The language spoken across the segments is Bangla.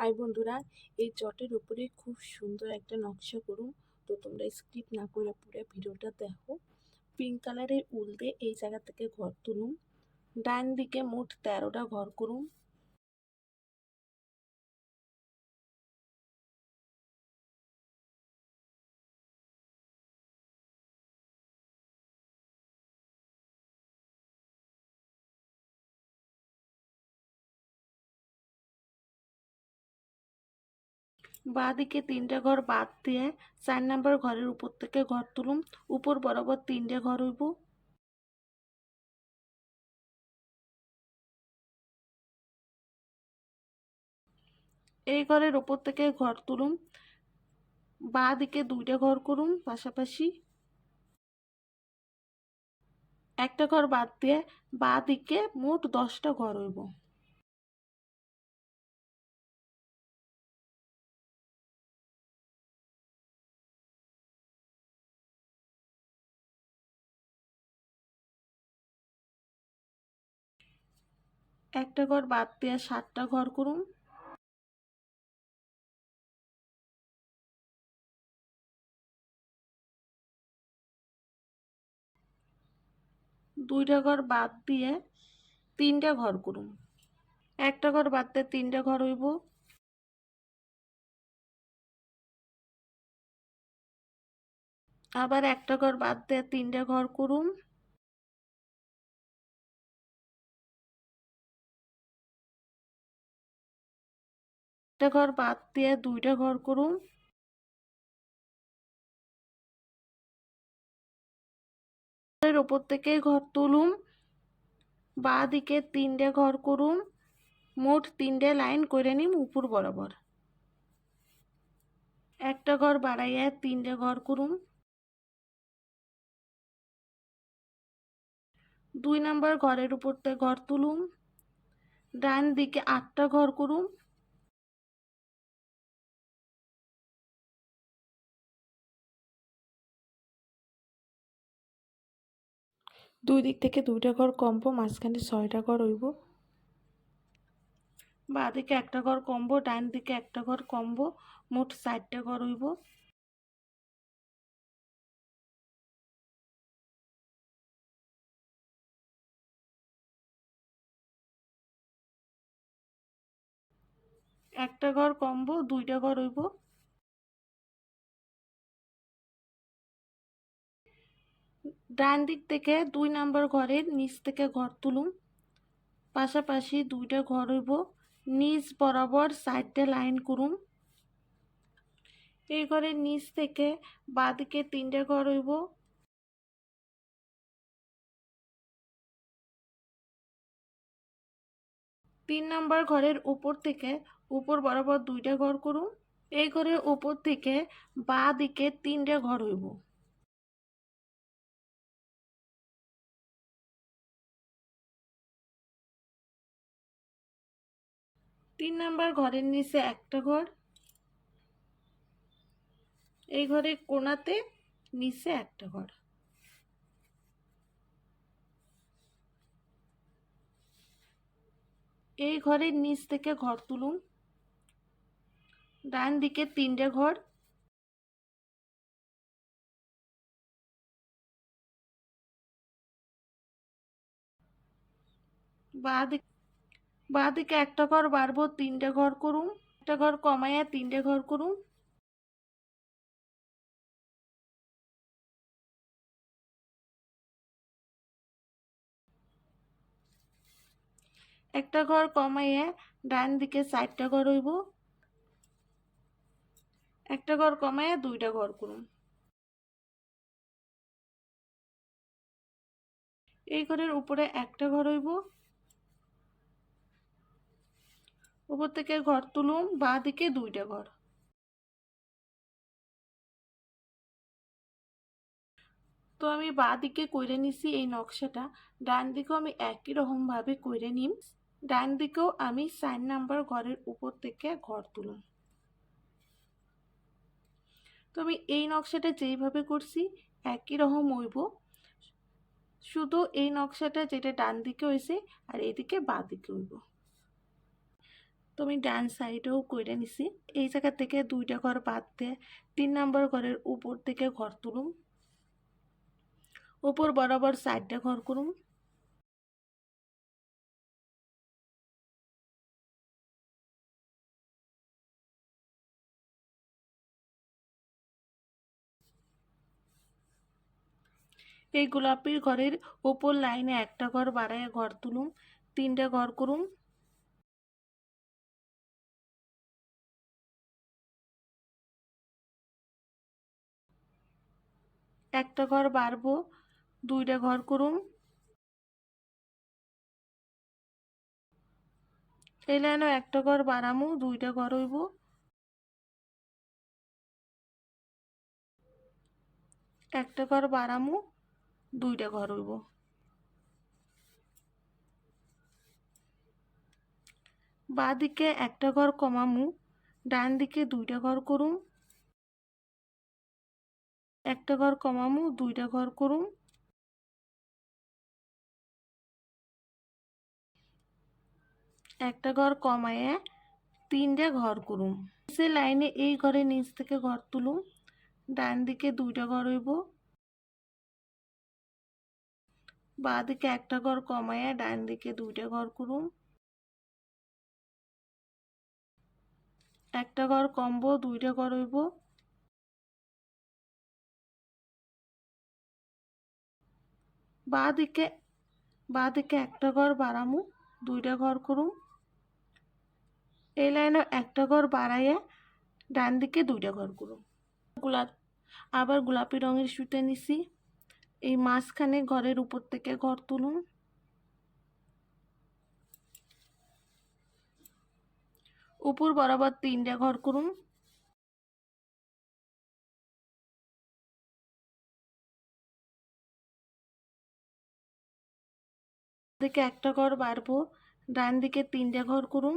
হাই বন্ধুরা, এই চটের উপরে খুব সুন্দর একটা নকশা করুন। তো তোমরা স্কিপ না করে পুরো ভিডিওটা দেখো। পিঙ্ক কালারের উল দিয়ে এই জায়গা থেকে ঘর তুলুন। ডান দিকে মোট 13টা ঘর করুন। বাঁ দিকে 3টে ঘর বাদ দিয়ে 4 নাম্বার ঘরের উপর থেকে ঘর তুলুন। উপর বরাবর 3টে ঘর হইব। এই ঘরের উপর থেকে ঘর তুলুন। বাঁ দিকে 2টে ঘর করুন পাশাপাশি। একটা ঘর বাদ দিয়ে বাঁ দিকে মোট 10টা ঘর হইব। একটা ঘর বাদ দিয়ে 7টা ঘর করুন। দুইটা ঘর বাদ দিয়ে 3টে ঘর করুন। একটা ঘর বাদ দিয়ে 3টে ঘর হইব। আবার একটা ঘর বাদ দিয়ে 3টে ঘর করুন। একটা ঘর বাদ দিয়ে 2টে ঘর করুন। এর উপর থেকে ঘর তুলুন। বাঁ দিকে 3টে ঘর করুন। মোট 3টে লাইন করে নিন উপর বরাবর। একটা ঘর বাড়াইয়া 3টে ঘর করুন। 2 নাম্বার ঘরের উপর থেকে ঘর তুলুন। ডান দিকে 8টা ঘর করুন। দুই দিক থেকে 2টা ঘর কমবো, মাঝখানে 6টা ঘর হইব। বাঁ দিকে একটা ঘর কমবো, ডান দিকে একটা ঘর কমবো, মোট 4টে ঘর হইব। একটা ঘর কমবো, 2টা ঘর হইব। ডান দিক থেকে 2 নাম্বার ঘরের নিচ থেকে ঘর তুলুন। পাশাপাশি 2টা ঘর হইব। নিচ বরাবর 4টে লাইন করুন। এই ঘরের নিচ থেকে বাঁ দিকে 3টে ঘর হইব। 3 নাম্বার ঘরের উপর থেকে উপর বরাবর 2টে ঘর করুন। এই ঘরের উপর থেকে বাঁ দিকে 3টে ঘর হইব। 3 নাম্বার ঘরের নিচে একটা ঘর। এই ঘরের কোণাতে নিচে একটা ঘর। এই ঘরের নিচ থেকে ঘর তুলুন। ডান দিকে 3টে ঘর। বাঁ দিকে একটা ঘর বাড়বো, 3টে ঘর করুন। একটা ঘর কমাইয়া 3টে ঘর করুন। একটা ঘর কমাইয়া ডান দিকে 4টা ঘর হইব। একটা ঘর কমাইয়া 2টা ঘর করুন। এই ঘরের উপরে একটা ঘর হইব। উপর থেকে ঘর তুলুন। বাঁ দিকে 2টে ঘর। তো আমি বাঁ দিকে কইরে নিছি এই নকশাটা। ডান দিকেও আমি একই রকম ভাবে কইরে নিম। ডান দিকেও আমি 4 নাম্বার ঘরের উপর থেকে ঘর তুলুন। তো আমি এই নকশাটা যেইভাবে করছি একই রকম হইব, শুধু এই নকশাটা যেটা ডান দিকে হয়েছে আর এইদিকে বাঁ দিকে হইব। তো আমি ডান সাইডেও করে নিছি। এই জায়গা থেকে 2টা ঘর বাদ দিয়ে 3 নম্বর ঘরের উপর থেকে ঘর তুলুম। উপর বরাবর 4টা ঘর করুম। এই গোলাপির ঘরের উপর লাইনে একটা ঘর বাড়াইয়া ঘর তুলুম, 3টা ঘর করুম। একটা ঘর বাড়বো, 2টা ঘর করুম। এই লাইনও একটা ঘর বাড়ামু, 2টা ঘর হইব। একটা ঘর বাড়ামু, 2টা ঘর হইব। বাঁ দিকে একটা ঘর কমামু, ডান দিকে 2টা ঘর করুম। একটা ঘর কমামু, 2টা ঘর করুম। একটা ঘর কমায়ে 3টা ঘর করুম। সে লাইনে এই ঘরের নিচ থেকে ঘর তুলুম, ডান দিকে 2টা ঘর হইব। বাঁ দিকে একটা ঘর কমায়ে ডান দিকে 2টা ঘর করুম। একটা ঘর কমবো, 2টা ঘর হইব। বাঁ দিকে একটা ঘর বাড়ামু, 2টা ঘর করুম। এই লাইনে একটা ঘর বাড়াইয়া ডান দিকে 2টা ঘর করুম। আবার গোলাপি রঙের সুতা নিছি। এই মাঝখানে ঘরের উপর থেকে ঘর তুলুম। উপর বরাবর 3টা ঘর করুম। দিকে একটা ঘর বাড়বো, ডান দিকে 3টা ঘর করুম।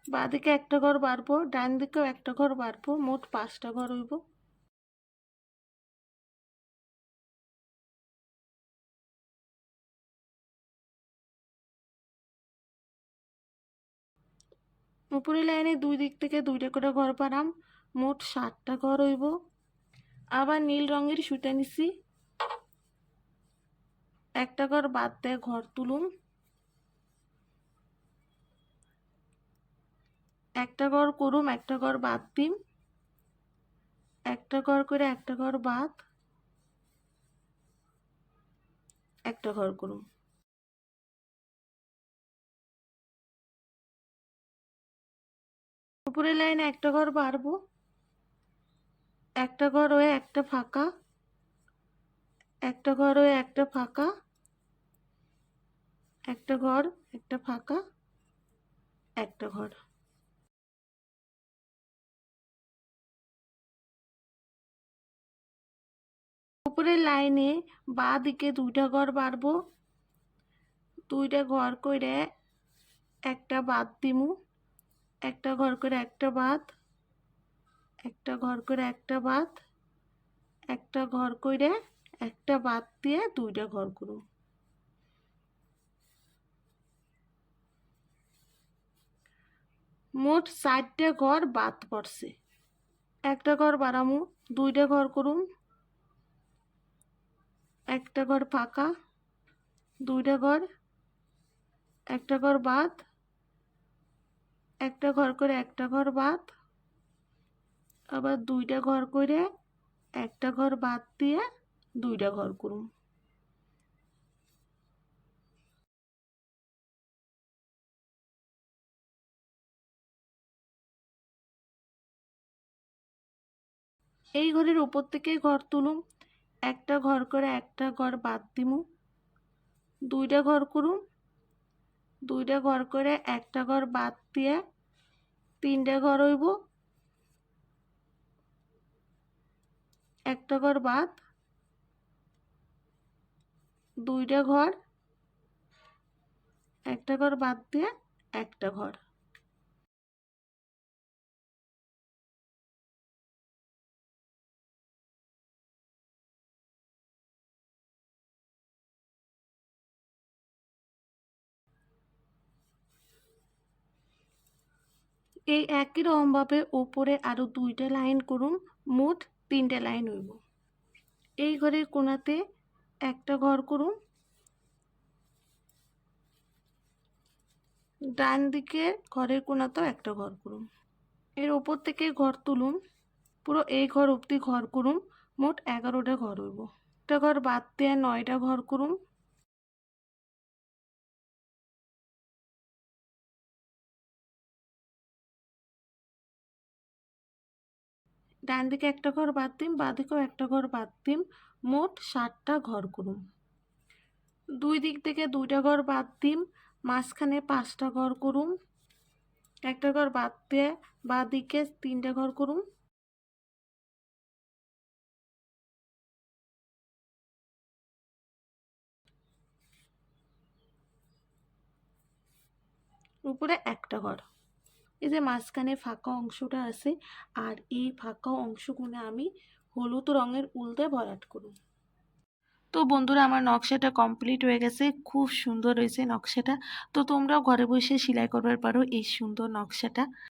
বাঁ দিকে একটা ঘর বাড়বো, ডান দিকেও একটা ঘর বাড়বো, মোট 5টা ঘর হইব। উপরের লাইনে 2 দিক থেকে 2টা করে ঘর বাড়াম, মোট 7টা ঘর হইব। আবার নীল রঙের সুতা নিছি। একটা ঘর বাদ দিয়ে ঘর তুলুম। একটা ঘর করুম, একটা ঘর বাদ দিম। একটা ঘর করে একটা ঘর বাদ, একটা ঘর করুম। উপরের লাইনে একটা ঘর বাড়বো, একটা ঘর হয়ে একটা ফাঁকা, একটা ঘর হয়ে একটা ফাঁকা, একটা ঘর, একটা ফাঁকা, একটা ঘর। উপরের লাইনে বাঁ দিকে 2টা ঘর বাড়বো, 2টা ঘর করে একটা বাদ দিমু, একটা ঘর করে একটা বাদ, একটা ঘর করে একটা বাদ, একটা ঘর করে একটা বাদ দিয়ে 2টা ঘর করুম। মোট 4টা ঘর বাদ পড়ছে। একটা ঘর বাড়ামু, 2টা ঘর করুম। একটা ঘর ফাঁকা, 2টা ঘর, একটা ঘর বাদ, একটা ঘর করে একটা ঘর বাদ, আবার 2টা ঘর করে একটা ঘর বাদ দিয়ে 2টা ঘর করুম। এই ঘরের উপর থেকে ঘর তুলুম, একটা ঘর করে একটা ঘর বাদ দিমু, 2টা ঘর করুম। 2টা ঘর করে একটা ঘর বাদ দিয়ে 3টা ঘর হইব। একটা ঘর বাদ, 2টা ঘর, একটা ঘর বাদ দিয়ে একটা ঘর। এই একই রকমভাবে উপরে আরও 2টা লাইন করুন, মোট 3টে লাইন হইব। এই ঘরের কোণাতে একটা ঘর করুন, ডান দিকে ঘরের কোণাতেও একটা ঘর করুন। এর ওপর থেকে ঘর তুলুন, পুরো এই ঘর অবধি ঘর করুন, মোট 11টা ঘর হইব। একটা ঘর বাদ দিয়ে 9টা ঘর করুন। ডান দিকে একটা ঘর বাদ দিন, বাঁ দিকেও একটা ঘর বাদ দিন, মোট 7টা ঘর করুন। দুই দিক থেকে 2টা ঘর বাদ দিন, মাঝখানে 5টা ঘর করুন। একটা ঘর বাদ দিয়ে বাঁ দিকে 3টা ঘর করুন। উপরে একটা ঘর। এই যে মাঝখানে ফাঁকা অংশটা আছে, আর এই ফাঁকা অংশগুলো আমি হলুদ রঙের উল দিয়ে ভরাট করুন। তো বন্ধুরা, আমার নকশাটা কমপ্লিট হয়ে গেছে, খুব সুন্দর হয়েছে নকশাটা। তো তোমরাও ঘরে বসে সেলাই করবার পারো এই সুন্দর নকশাটা।